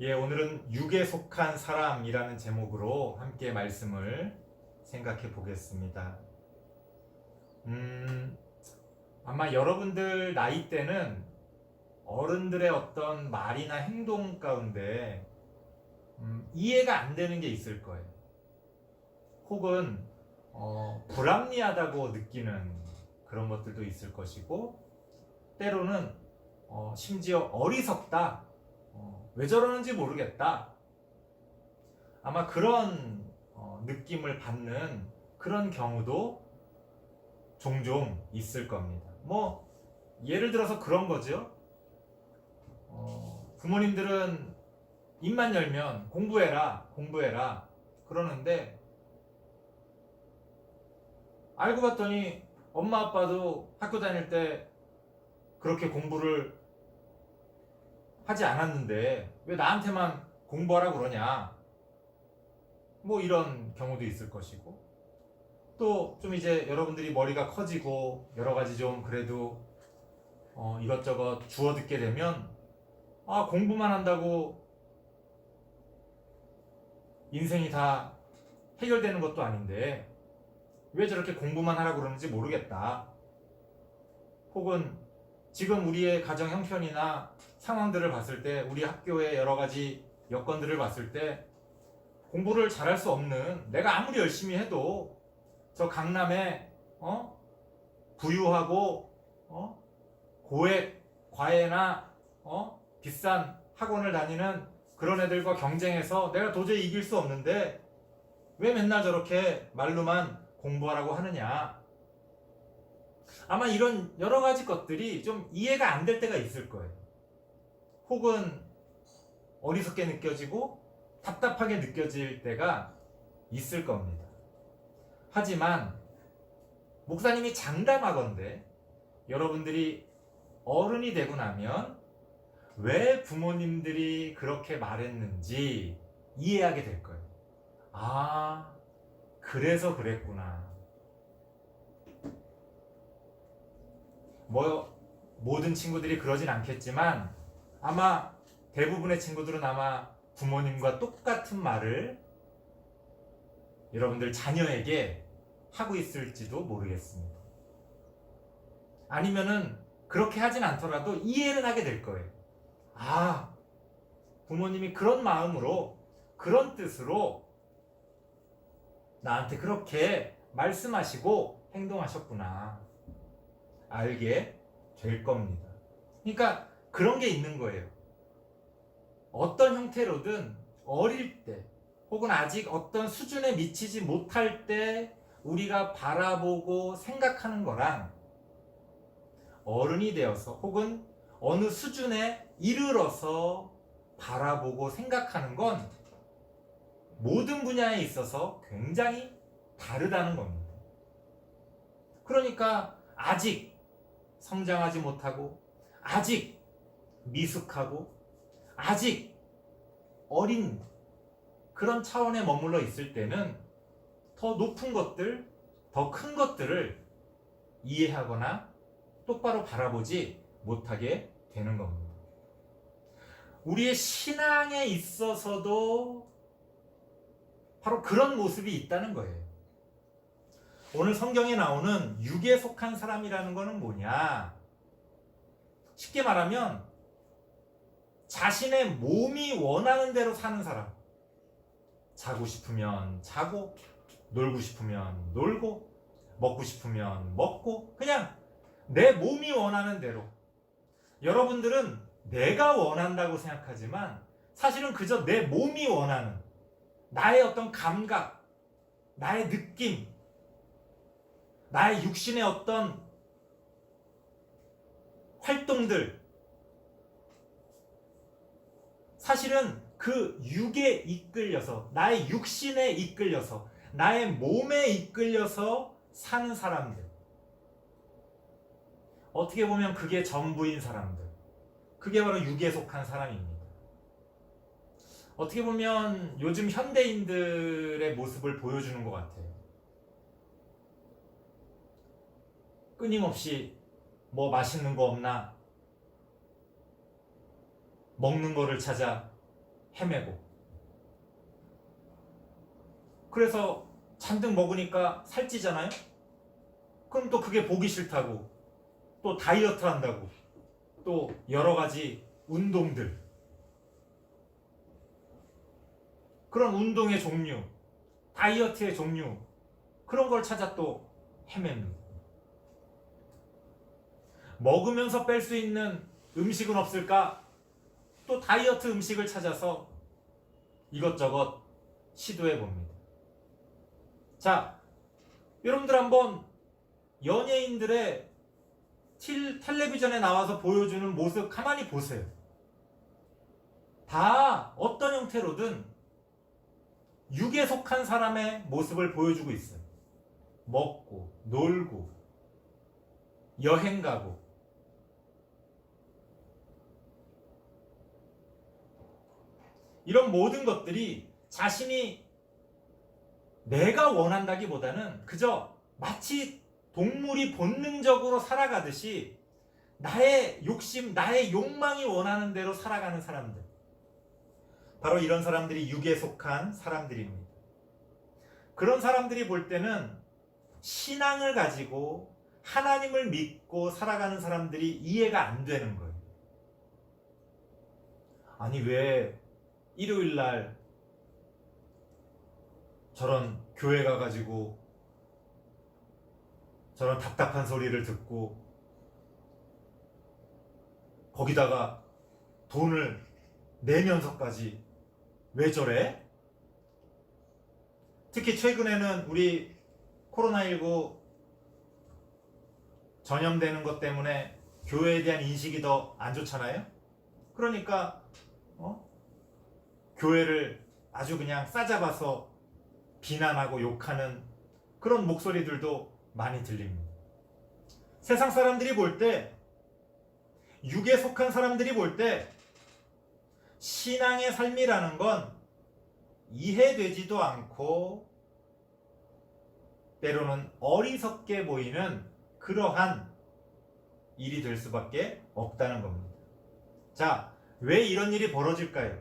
예, 오늘은 육에 속한 사람이라는 제목으로 함께 말씀을 생각해 보겠습니다. 아마 여러분들 나이 때는 어른들의 어떤 말이나 행동 가운데 이해가 안 되는 게 있을 거예요. 혹은 불합리하다고 느끼는 그런 것들도 있을 것이고, 때로는 심지어 어리석다, 왜 저러는지 모르겠다, 아마 그런 느낌을 받는 그런 경우도 종종 있을 겁니다. 뭐 예를 들어서 그런 거죠. 부모님들은 입만 열면 공부해라 공부해라 그러는데, 알고 봤더니 엄마 아빠도 학교 다닐 때 그렇게 공부를 하지 않았는데 왜 나한테만 공부하라 그러냐, 뭐 이런 경우도 있을 것이고, 또 좀 이제 여러분들이 머리가 커지고 여러 가지 좀 그래도 이것저것 주워 듣게 되면, 공부만 한다고 인생이 다 해결되는 것도 아닌데 왜 저렇게 공부만 하라고 그러는지 모르겠다. 혹은 지금 우리의 가정 형편이나 상황들을 봤을 때, 우리 학교의 여러 가지 여건들을 봤을 때 공부를 잘할 수 없는, 내가 아무리 열심히 해도 저 강남에 부유하고 고액 과외나 비싼 학원을 다니는 그런 애들과 경쟁해서 내가 도저히 이길 수 없는데 왜 맨날 저렇게 말로만 공부하라고 하느냐. 아마 이런 여러 가지 것들이 좀 이해가 안 될 때가 있을 거예요. 혹은 어리석게 느껴지고 답답하게 느껴질 때가 있을 겁니다. 하지만 목사님이 장담하건대 여러분들이 어른이 되고 나면 왜 부모님들이 그렇게 말했는지 이해하게 될 거예요. 아, 그래서 그랬구나. 뭐 모든 친구들이 그러진 않겠지만 아마 대부분의 친구들은 아마 부모님과 똑같은 말을 여러분들 자녀에게 하고 있을지도 모르겠습니다. 아니면은 그렇게 하진 않더라도 이해는 하게 될 거예요. 부모님이 그런 마음으로, 그런 뜻으로 나한테 그렇게 말씀하시고 행동하셨구나, 알게 될 겁니다. 그러니까 그런 게 있는 거예요. 어떤 형태로든 어릴 때 혹은 아직 어떤 수준에 미치지 못할 때 우리가 바라보고 생각하는 거랑, 어른이 되어서 혹은 어느 수준에 이르러서 바라보고 생각하는 건 모든 분야에 있어서 굉장히 다르다는 겁니다. 그러니까 아직 성장하지 못하고, 아직 미숙하고, 아직 어린 그런 차원에 머물러 있을 때는 더 높은 것들, 더 큰 것들을 이해하거나 똑바로 바라보지 못하게 되는 겁니다. 우리의 신앙에 있어서도 바로 그런 모습이 있다는 거예요. 오늘 성경에 나오는 육에 속한 사람이라는 것은 뭐냐? 쉽게 말하면 자신의 몸이 원하는 대로 사는 사람. 자고 싶으면 자고, 놀고 싶으면 놀고, 먹고 싶으면 먹고, 그냥 내 몸이 원하는 대로. 여러분들은 내가 원한다고 생각하지만 사실은 그저 내 몸이 원하는, 나의 어떤 감각, 나의 느낌, 나의 육신의 어떤 활동들, 사실은 그 육에 이끌려서, 나의 육신에 이끌려서, 나의 몸에 이끌려서 사는 사람들, 어떻게 보면 그게 전부인 사람들, 그게 바로 육에 속한 사람입니다. 어떻게 보면 요즘 현대인들의 모습을 보여주는 것 같아요. 끊임없이 뭐 맛있는 거 없나, 먹는 거를 찾아 헤매고, 그래서 잔뜩 먹으니까 살찌잖아요? 그럼 또 그게 보기 싫다고 또 다이어트 한다고 또 여러 가지 운동들, 그런 운동의 종류, 다이어트의 종류, 그런 걸 찾아 또 헤맵니다. 먹으면서 뺄 수 있는 음식은 없을까? 또 다이어트 음식을 찾아서 이것저것 시도해 봅니다. 자, 여러분들 한번 연예인들의 텔레비전에 나와서 보여주는 모습 가만히 보세요. 다 어떤 형태로든 육에 속한 사람의 모습을 보여주고 있어요. 먹고, 놀고, 여행 가고. 이런 모든 것들이 자신이 내가 원한다기보다는 그저 마치 동물이 본능적으로 살아가듯이 나의 욕심, 나의 욕망이 원하는 대로 살아가는 사람들. 바로 이런 사람들이 육에 속한 사람들입니다. 그런 사람들이 볼 때는 신앙을 가지고 하나님을 믿고 살아가는 사람들이 이해가 안 되는 거예요. 아니, 왜 일요일 날 저런 교회 가가지고 저런 답답한 소리를 듣고 거기다가 돈을 내면서까지 왜 저래? 특히 최근에는 우리 코로나19 전염되는 것 때문에 교회에 대한 인식이 더 안 좋잖아요? 그러니까 교회를 아주 그냥 싸잡아서 비난하고 욕하는 그런 목소리들도 많이 들립니다. 세상 사람들이 볼 때, 육에 속한 사람들이 볼 때 신앙의 삶이라는 건 이해되지도 않고 때로는 어리석게 보이는 그러한 일이 될 수밖에 없다는 겁니다. 자, 왜 이런 일이 벌어질까요?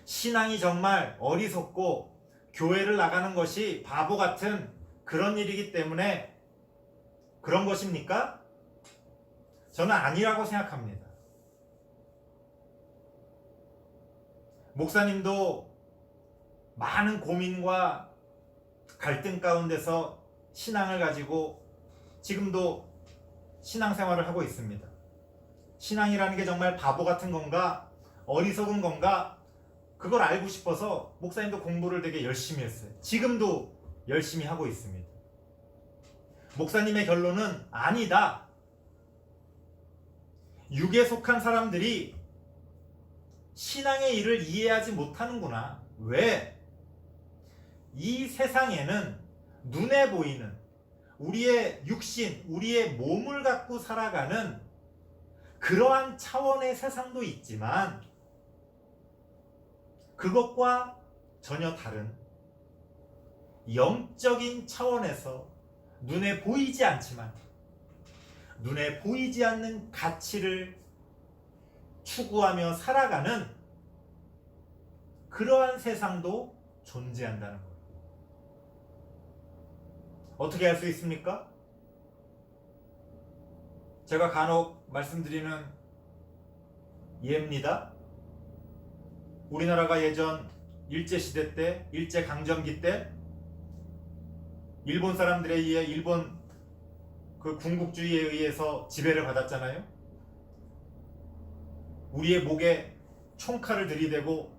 신앙이 정말 어리석고 교회를 나가는 것이 바보 같은 그런 일이기 때문에 그런 것입니까? 저는 아니라고 생각합니다. 목사님도 많은 고민과 갈등 가운데서 신앙을 가지고 지금도 신앙생활을 하고 있습니다. 신앙이라는 게 정말 바보 같은 건가? 어리석은 건가? 그걸 알고 싶어서 목사님도 공부를 되게 열심히 했어요. 지금도 열심히 하고 있습니다. 목사님의 결론은 아니다. 육에 속한 사람들이 신앙의 일을 이해하지 못하는구나. 왜? 이 세상에는 눈에 보이는 우리의 육신, 우리의 몸을 갖고 살아가는 그러한 차원의 세상도 있지만 그것과 전혀 다른 영적인 차원에서 눈에 보이지 않지만 눈에 보이지 않는 가치를 추구하며 살아가는 그러한 세상도 존재한다는 거예요. 어떻게 할 수 있습니까? 제가 간혹 말씀드리는 예입니다. 우리나라가 예전 일제시대 때, 일제강점기 때 일본 사람들에 의해 일본 그 군국주의에 의해서 지배를 받았잖아요. 우리의 목에 총칼을 들이대고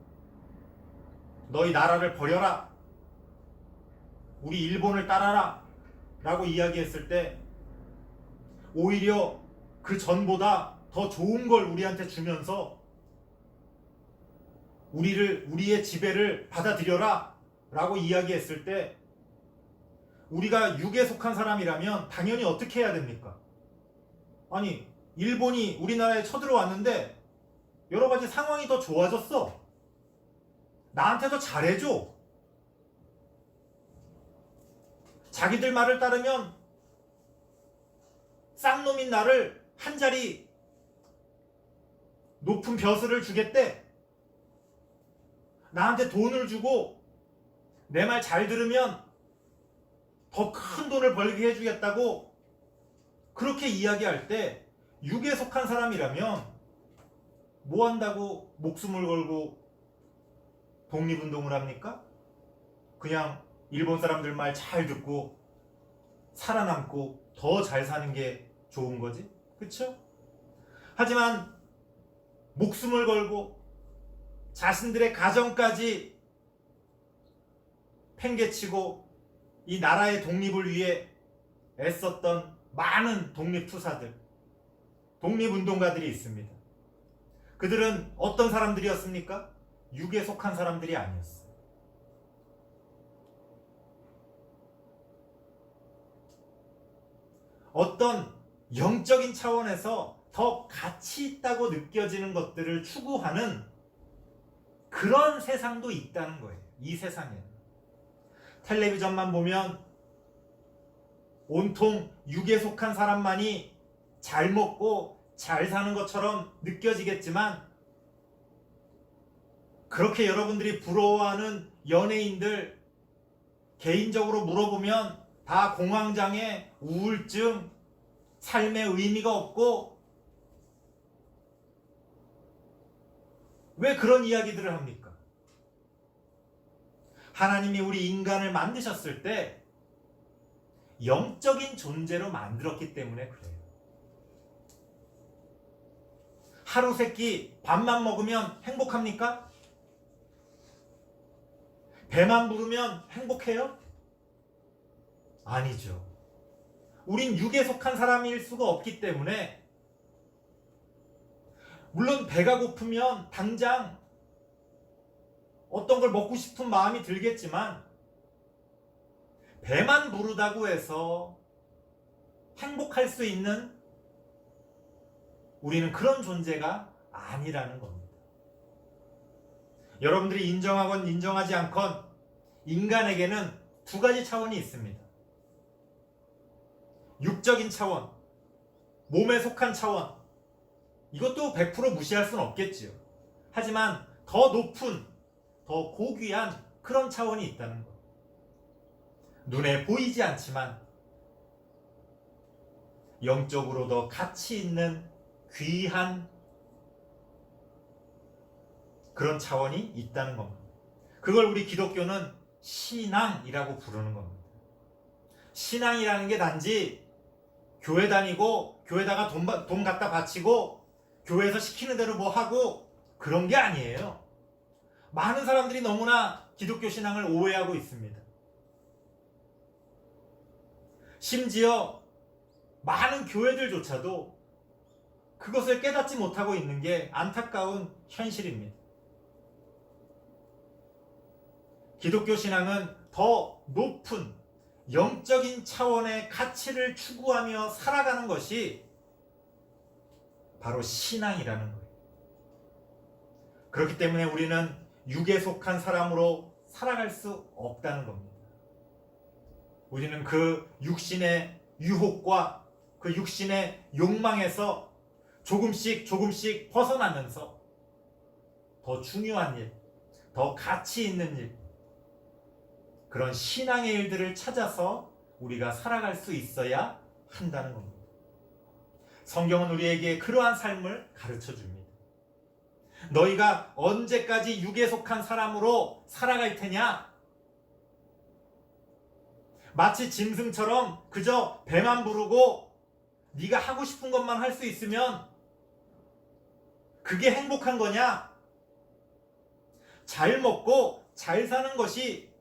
너희 나라를 버려라, 우리 일본을 따라라 라고 이야기했을 때 오히려 그 전보다 더 좋은 걸 우리한테 주면서 우리의 지배를 받아들여라 라고 이야기했을 때 우리가 육에 속한 사람이라면 당연히 어떻게 해야 됩니까? 아니, 일본이 우리나라에 쳐들어왔는데 여러 가지 상황이 더 좋아졌어. 나한테 더 잘해줘. 자기들 말을 따르면 쌍놈인 나를 한 자리 높은 벼슬을 주겠대. 나한테 돈을 주고 내 말 잘 들으면 더 큰 돈을 벌게 해주겠다고 그렇게 이야기할 때 육에 속한 사람이라면 뭐 한다고 목숨을 걸고 독립운동을 합니까? 그냥 일본 사람들 말 잘 듣고 살아남고 더 잘 사는 게 좋은 거지. 그쵸? 하지만 목숨을 걸고 자신들의 가정까지 팽개치고 이 나라의 독립을 위해 애썼던 많은 독립투사들, 독립운동가들이 있습니다. 그들은 어떤 사람들이었습니까? 육에 속한 사람들이 아니었어요. 어떤 영적인 차원에서 더 가치 있다고 느껴지는 것들을 추구하는 그런 세상도 있다는 거예요. 이 세상에는. 텔레비전만 보면 온통 육에 속한 사람만이 잘 먹고 잘 사는 것처럼 느껴지겠지만 그렇게 여러분들이 부러워하는 연예인들 개인적으로 물어보면 다 공황장애, 우울증, 삶의 의미가 없고 왜 그런 이야기들을 합니까? 하나님이 우리 인간을 만드셨을 때 영적인 존재로 만들었기 때문에 그래요. 하루 세끼 밥만 먹으면 행복합니까? 배만 부르면 행복해요? 아니죠. 우린 육에 속한 사람일 수가 없기 때문에 물론 배가 고프면 당장 어떤 걸 먹고 싶은 마음이 들겠지만 배만 부르다고 해서 행복할 수 있는 우리는 그런 존재가 아니라는 겁니다. 여러분들이 인정하건 인정하지 않건 인간에게는 두 가지 차원이 있습니다. 육적인 차원, 몸에 속한 차원, 이것도 100% 무시할 수는 없겠지요. 하지만 더 높은, 더 고귀한 그런 차원이 있다는 것. 눈에 보이지 않지만 영적으로 더 가치 있는 귀한 그런 차원이 있다는 겁니다. 그걸 우리 기독교는 신앙이라고 부르는 겁니다. 신앙이라는 게 단지 교회 다니고 교회다가 돈 갖다 바치고 교회에서 시키는 대로 뭐 하고 그런 게 아니에요. 많은 사람들이 너무나 기독교 신앙을 오해하고 있습니다. 심지어 많은 교회들조차도 그것을 깨닫지 못하고 있는 게 안타까운 현실입니다. 기독교 신앙은 더 높은 영적인 차원의 가치를 추구하며 살아가는 것이 바로 신앙이라는 거예요. 그렇기 때문에 우리는 육에 속한 사람으로 살아갈 수 없다는 겁니다. 우리는 그 육신의 유혹과 그 육신의 욕망에서 조금씩 벗어나면서 더 중요한 일, 더 가치 있는 일, 그런 신앙의 일들을 찾아서 우리가 살아갈 수 있어야 한다는 겁니다. 성경은 우리에게 그러한 삶을 가르쳐 줍니다. 너희가 언제까지 육에 속한 사람으로 살아갈 테냐? 마치 짐승처럼 그저 배만 부르고 네가 하고 싶은 것만 할 수 있으면 그게 행복한 거냐? 잘 먹고 잘 사는 것이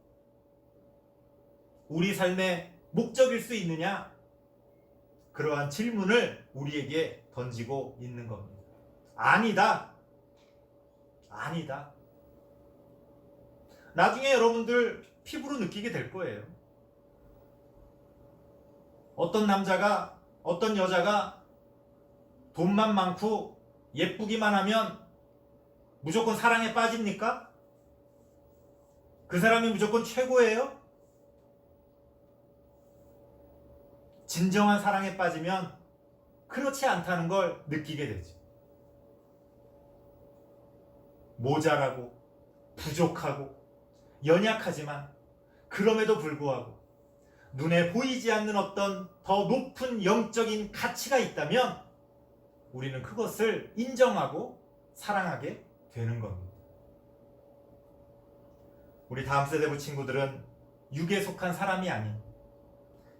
우리 삶의 목적일 수 있느냐? 그러한 질문을 우리에게 던지고 있는 겁니다. 아니다. 아니다. 나중에 여러분들 피부로 느끼게 될 거예요. 어떤 남자가, 어떤 여자가 돈만 많고 예쁘기만 하면 무조건 사랑에 빠집니까? 그 사람이 무조건 최고예요? 진정한 사랑에 빠지면 그렇지 않다는 걸 느끼게 되죠. 모자라고 부족하고 연약하지만 그럼에도 불구하고 눈에 보이지 않는 어떤 더 높은 영적인 가치가 있다면 우리는 그것을 인정하고 사랑하게 되는 겁니다. 우리 다음 세대부 친구들은 육에 속한 사람이 아닌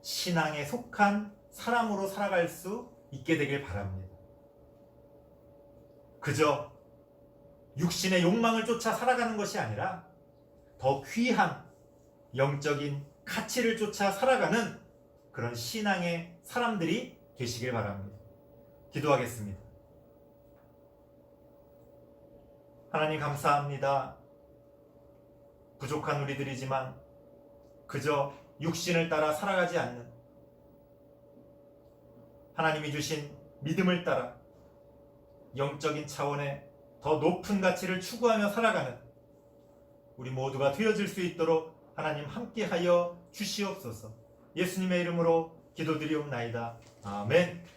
신앙에 속한 사람으로 살아갈 수 있게 되길 바랍니다. 그저 육신의 욕망을 쫓아 살아가는 것이 아니라 더 귀한 영적인 가치를 쫓아 살아가는 그런 신앙의 사람들이 되시길 바랍니다. 기도하겠습니다. 하나님 감사합니다. 부족한 우리들이지만 그저 육신을 따라 살아가지 않는 하나님이 주신 믿음을 따라 영적인 차원의 더 높은 가치를 추구하며 살아가는 우리 모두가 되어질 수 있도록 하나님 함께하여 주시옵소서. 예수님의 이름으로 기도드리옵나이다. 아멘.